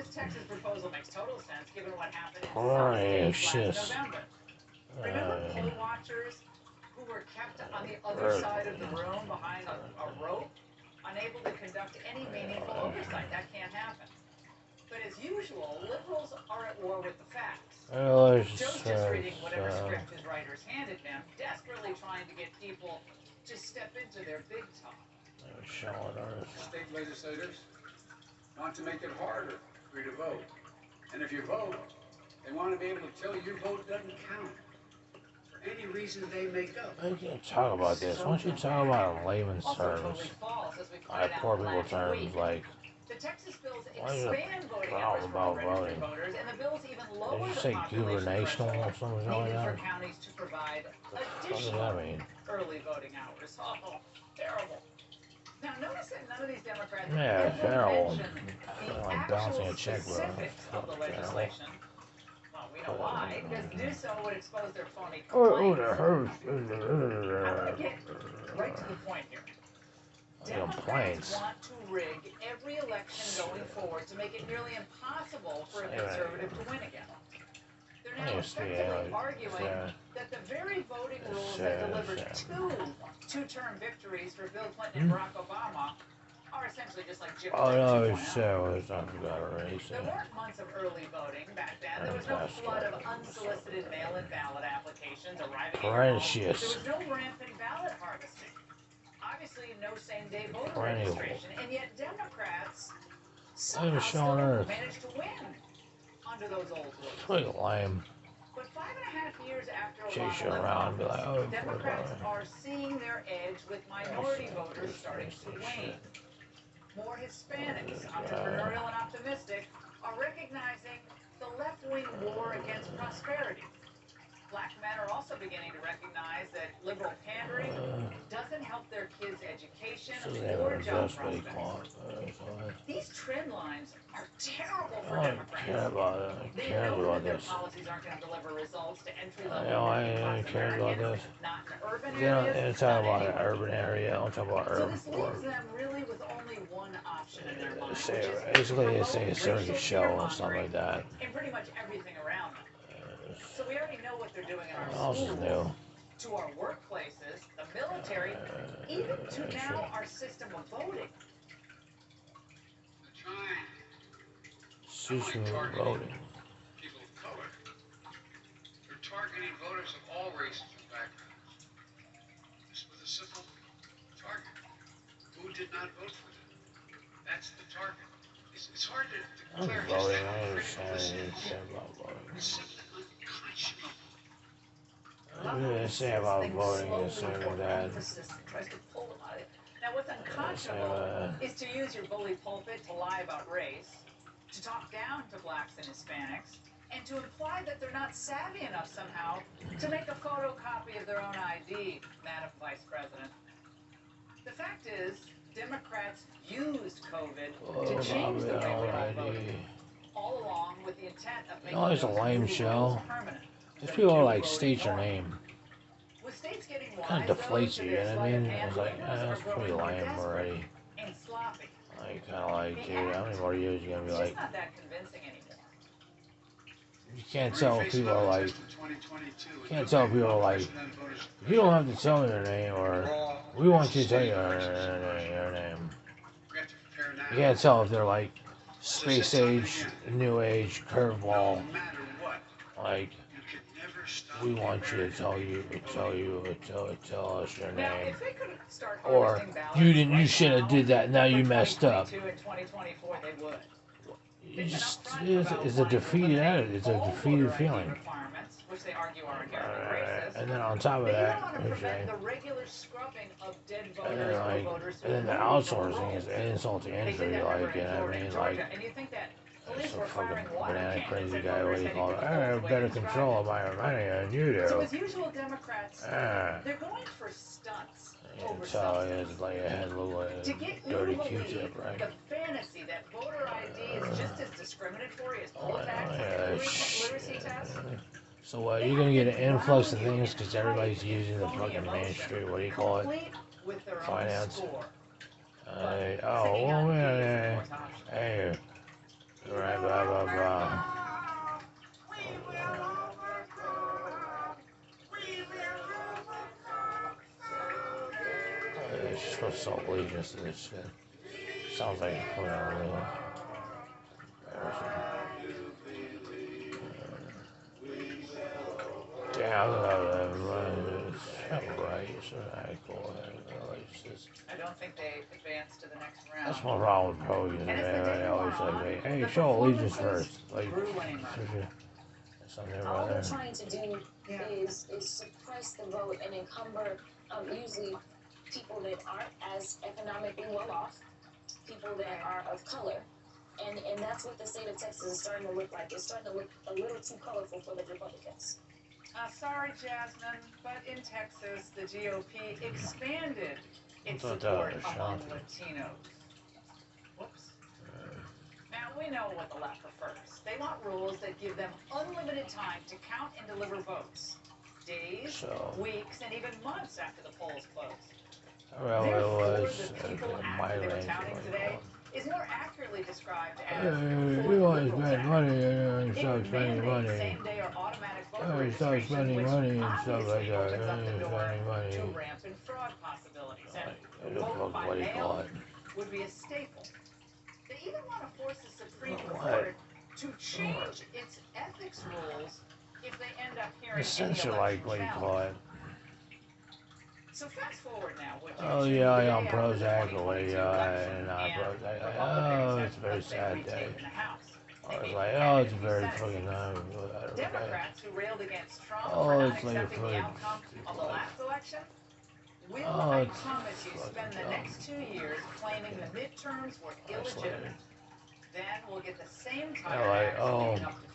this Texas proposal makes total sense given what happened in some Oh, states last shit. November. Remember poll watchers who were kept on the other side of the room behind a rope, unable to conduct any meaningful oversight? That can't happen. But as usual, liberals are at war with the facts. Joe's just reading whatever script his writers handed him, desperately trying to get people to step into their big talk. State legislators want to make it harder for you to vote. And if you vote, they want to be able to tell you your vote doesn't count for any reason they make up. I can't talk about this. Why don't you talk about a layman's terms? Poor people terms, like, the Texas bills why is expand it voting a hours problem for about registered voting? voters, and the bills even lower Did you the say population gubernational or threshold something like needed for that? counties to provide What does additional that mean? early voting hours. Oh, terrible. Now, notice that none of these Democrats Yeah, ever terrible. mention the Like bouncing actual a checkbook. specifics of the legislation. Well, we know why, because to do so would expose their phony Oh, complaints. that hurts. I'm going to get right to the point here. Democrats want to rig every election going forward to make it nearly impossible for a conservative to win again. They're now effectively arguing that the very voting rules that delivered two-term victories for Bill Clinton and Barack Obama are essentially just like Jim Oh, Crow no, 2.0. it's I forgot already. There weren't months of early voting back then. There was no flood of unsolicited mail-in ballot applications arriving at your home. There was no rampant ballot harvesting. Obviously, no same-day voter registration, and yet Democrats somehow still managed to win under those old rules. Pretty lame. But 5.5 years after Chase you Obama around, be like, oh, Democrats are seeing their edge with minority voters starting to wane. More Hispanics, entrepreneurial and optimistic, are recognizing the left-wing war against prosperity. Black men are also beginning to recognize that liberal pandering doesn't help their kids' education or job prospects. These trend lines are terrible for Democrats. They know that their policies aren't going to deliver results to entry-level working-class Americans, not in urban areas. They don't talk about an urban area. They don't talk about So urban. this leaves them really with only one option in their mind, Basically, they say a circus show or something like that. and pretty much everything around them. So we already know what they're doing in our Also schools, new. to our workplaces, the military, even to now our system of voting. They're trying. System of voting. People of color. They're targeting voters of all races and backgrounds. Just with a simple target. Who did not vote for them? That's the target. It's hard to declare just Voting, how I critical understand. this You is. say about voting. It's simply unconscionable. What do they say about voting and saying that? Now, what's unconscionable is to use your bully pulpit to lie about race, to talk down to blacks and Hispanics, and to imply that they're not savvy enough somehow to make a photocopy of their own ID, Madam Vice President. The fact is, Democrats used COVID to change the way we all voted, all along with the intent of making It's a those lame new show. rules permanent. These people are like, state your name. With states getting Kind wise, of deflates though, you, to you their know what I mean? sleight of It's like, hand, liberals that's are pretty growing more lame desperate already. and sloppy. Like, kind of like, dude, how many more years are you gonna be It's like? just not that convincing anymore. You can't tell if people are like, you can't tell if people are like, you don't have to tell me your name, or we want you to tell you your name. You can't tell if they're like space age, new age, curveball. Like, we want you to tell us your Now, name. if they could start Or harvesting ballots you didn't, you right should have now, did that. Now you for messed up. 2022 and 2024, they would. You just, it's a defeated attitude. It's a defeated feeling. Which they argue are inherently racist. And then on top of They that, want to prevent the regular scrubbing of dead and voters then or like, voters who and then the voted for outsourcing is roles. insult to They did injury. that Like, over you in know what Florida I and mean? Georgia, Like, and you think that it's police a were fucking firing water banana cannons crazy at guy. What voters do you heading call to it? the I polls have the way better you described control it. of my money than you So do. as usual, Democrats, they're going for stunts over So substance. it's like a head little To get you dirty to believe Q-tip, right? the fantasy that voter ID is just as discriminatory as poll Oh, taxes yeah, and literacy tests. So what? You're gonna get an influx of things because everybody's using the fucking Main Street. What do you call it? With their own Finance. score. Oh, well, man, hey. Right, blah, blah, blah. It's just supposed to sell allegiance to this shit. Sounds like put on embarrassing. Yeah, I don't think they advanced to the next round. that's my problem with pro users. They always say, hey, show allegiance first. Like, something All they're rather. trying to do is suppress the vote and encumber usually people that aren't as economically well off, people that are of color. And that's what the state of Texas is starting to look like. It's starting to look a little too colorful for the Republicans. Sorry, Jasmine, but in Texas, the GOP expanded its Thought that support was among shocking. Latinos. Whoops. Now, we know what the left prefers. They want rules that give them unlimited time to count and deliver votes. Days, So, weeks, and even months after the polls close. well, Therefore, it was the people my after they were range. counting today is more accurately described as You always spend money and it stop would spending mandate money. same-day or automatic voter Stop registration, spending which money and stuff like obviously that. opens up the door Spending money. to rampant fraud possibilities. And What vote by do you call mail it? would be a staple. They even want to force the Supreme What? Court to change its ethics rules if they end up hearing any Essentially, election like, what do you call challenge. it? So fast forward now, would you? Oh, to yeah, the day I'm after the Prozac 2022 away, election, and and Prozac. Republicans Oh, had it's a very a big sad retake day. in the House. I was They like, added oh, it's a few very Senate fucking seats. nice. Democrats who railed against Trump Oh, for not it's like a accepting the fridge. outcome of the last election will, Oh, I it's promise you, fucking spend the dumb. next 2 years claiming the midterms were illegitimate. Then we'll get the same tired like, acts oh. leading up to